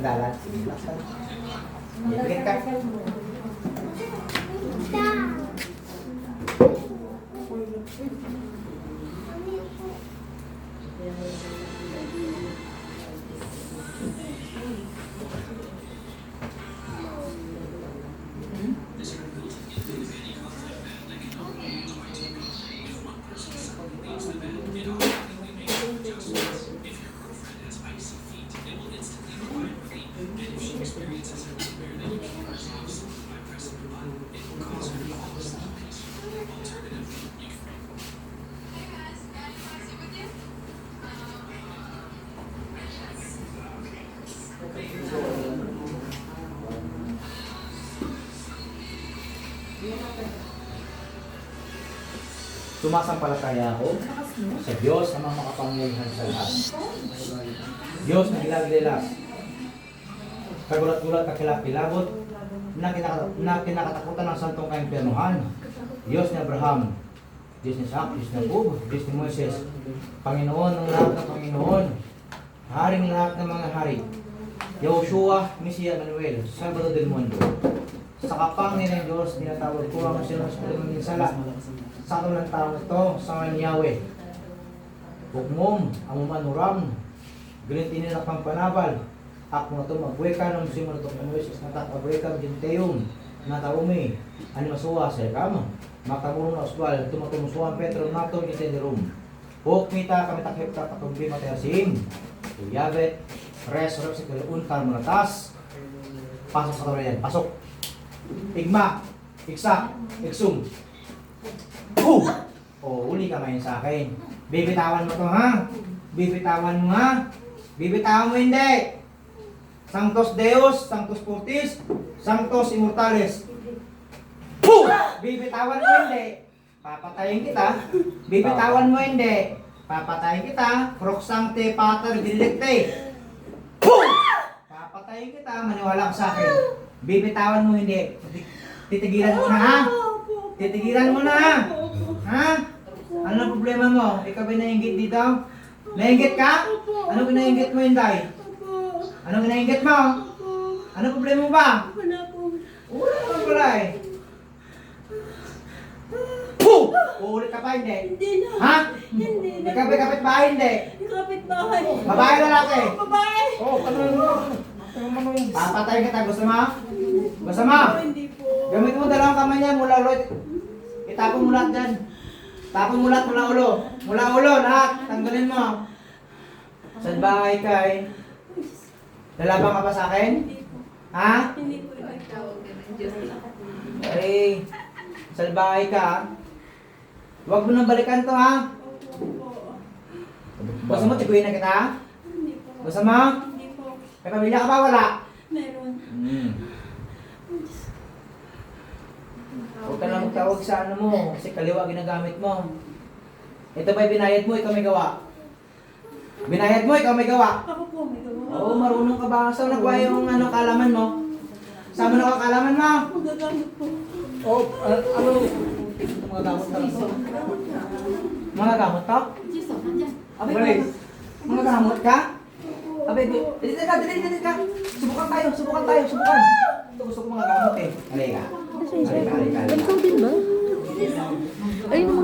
dalat. Sige, laksan. Ipikit ka. Sumasampalataya ako sa Diyos na mga makapangyarihan sa lahat. Diyos na gilagilas, kagulat-gulat kakilap-kilabot, na kinakatakutan ng santong kaimpirnuhan. Diyos ni Abraham, Diyos ni Isaac, Diyos ni Jacob, Diyos ni Moises, Panginoon ng lahat ng Panginoon, Haring lahat ng mga hari, Yahushua, Mesiya, Manuel, Salvador del Mundo. Sa kapangyarihan ng Diyos, dinatawag ko ang sino sa pagdamang sala. Sa ng taong ito, sa ngayon Yahweh. Hukmom, amumanuram, ganitinin ang pampanabal. Ako na ito magweka ng simula ito ng Moises na tatagweka ng Ginteyum, na taumi, animasuwa sa ikama. Makamurong na uswal, tumatumusuan Petro nato ng Ginteyum. Hukmita kami takip tatagumbi matayasim. Uyabet, res, rep, sikaliun, karmulatas. Pasok sa tarayan, pasok. Igma, iksak, iksum. O, uli ka ngayon sa akin. Bibitawan mo to, ha? Bibitawan mo, ha? Bibitawan mo hindi. Sanctos Deus, Sanctus Fortis, Sanctos Immortalis. Bibitawan mo hindi. Papatayin kita. Bibitawan mo hindi. Papatayin kita. Proc Sancte Pater Benedicte. Papatayin kita. Maniwala ka sa akin. Bibitawan mo hindi. Titigilan mo na, ha? Titigilan mo na, ha? Ano ang problema mo? Ikaw ba nainggit dito? Nainggit ka? Ano pinainggit mo, Inday? Ano pinainggit mo? Ano problema mo ba? Wala po. Wala ka pala eh. Puh! Uulit ka pa, hindi? Hindi na. Ha? Hindi na. Ikaw ba kapitbahay, hindi? Kapitbahay. Babae o lalaki? Babae. Oo, tanong mo. Papatay kita, gusto mo? Gusto mo? Hindi po. Gamit mo dalawang kamay niya mula ulo. Itapon mo lahat dyan. Tapon mo lahat mula ulo. Mula ulo, lahat. Tanggalin mo. Saan bahay ka eh? Lalaban ka pa sa akin? Hindi po. Ha? Hindi po. Nagtawag ka ng Diyos. Eh, salbahay ka ha? Huwag mo nang balikan to ha? Opo. Gusto mo tiguin na kita ha? Hindi po. Gusto mo? Hindi po. May pamilya ka ba? Wala? Meron. Huwag ka na magtawag sa ano mo kasi kaliwa ginagamit mo. Ito ba'y binayad mo? Ikaw may gawa. Binayad mo? Ikaw may gawa. Ako po may gawa. Oo, marunong ka ba? Saan nakuha yung ano, kalaman mo? Saan mo nakuha kalaman mo? Magagamit po. Oh, ano? Mga gamot ka lang to? Mga gamot to? Abay, mga gamot ka? Abay, dito ka. Subukan tayo. Ito gusto ko mga gamot eh. Halika. Halika. Ikaw din ba? Ayun, mga